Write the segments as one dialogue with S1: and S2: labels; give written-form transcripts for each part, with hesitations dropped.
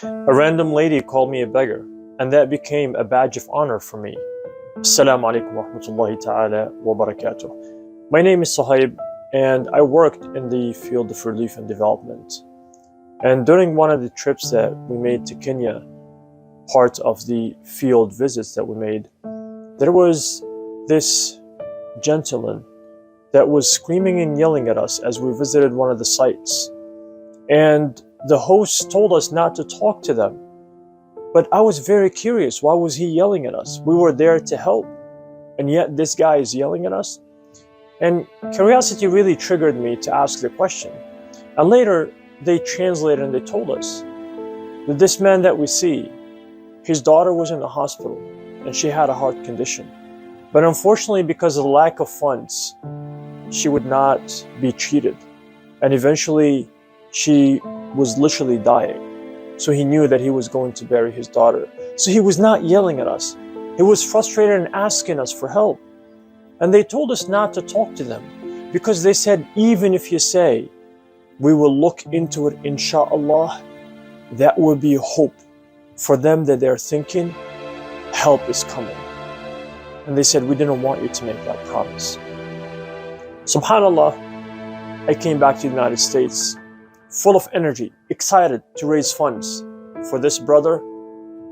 S1: A random lady called me a beggar, and that became a badge of honor for me. Assalamu alaikum wa rahmatullahi ta'ala wa barakatuh. My name is Sohaib, and I worked in the field of relief and development. And during one of the trips that we made to Kenya, part of the field visits that we made, there was this gentleman that was screaming and yelling at us as we visited one of the sites. And the host told us not to talk to them. But I was very curious, why was he yelling at us? We were there to help, and yet this guy is yelling at us? And curiosity really triggered me to ask the question. And later, they translated and they told us that this man that we see, his daughter was in the hospital and she had a heart condition. But unfortunately, because of the lack of funds, she would not be treated. And eventually, she was literally dying. So he knew that he was going to bury his daughter. So he was not yelling at us. He was frustrated and asking us for help. And they told us not to talk to them because they said, even if you say, we will look into it, inshallah, that will be hope for them that they're thinking, help is coming. And they said, we didn't want you to make that promise. SubhanAllah, I came back to the United States full of energy, excited to raise funds for this brother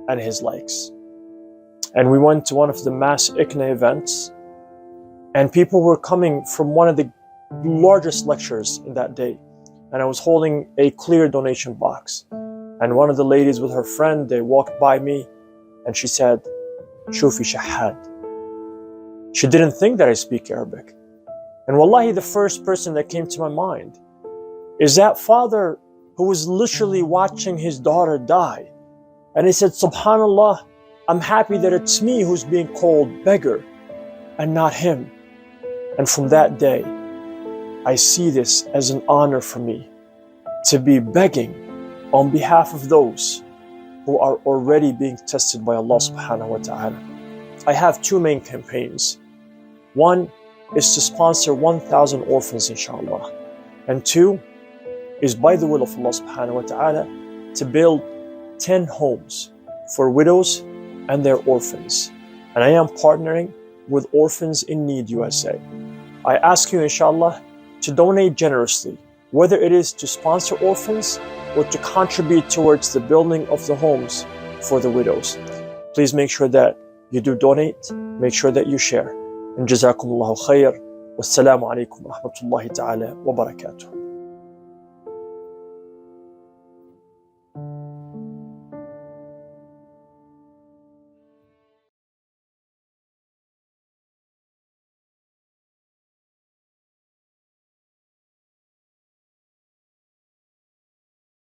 S1: and his likes. And we went to one of the mass ICNA events, and people were coming from one of the largest lectures in that day. And I was holding a clear donation box. And one of the ladies with her friend, they walked by me and she said, Shufi Shahad. She didn't think that I speak Arabic. And wallahi, the first person that came to my mind is that father who was literally watching his daughter die. And he said, SubhanAllah, I'm happy that it's me who's being called beggar and not him. And from that day, I see this as an honor for me to be begging on behalf of those who are already being tested by Allah subhanahu wa ta'ala. I have two main campaigns. One is to sponsor 1,000 orphans, inshallah. And two is, by the will of Allah subhanahu wa ta'ala, to build 10 homes for widows and their orphans. And I am partnering with Orphans in Need USA. I ask you, inshallah, to donate generously, whether it is to sponsor orphans or to contribute towards the building of the homes for the widows. Please make sure that you do donate, make sure that you share. And jazakumullahu khair. Wassalamu alaikum wa rahmatullahi ta'ala wa barakatuh.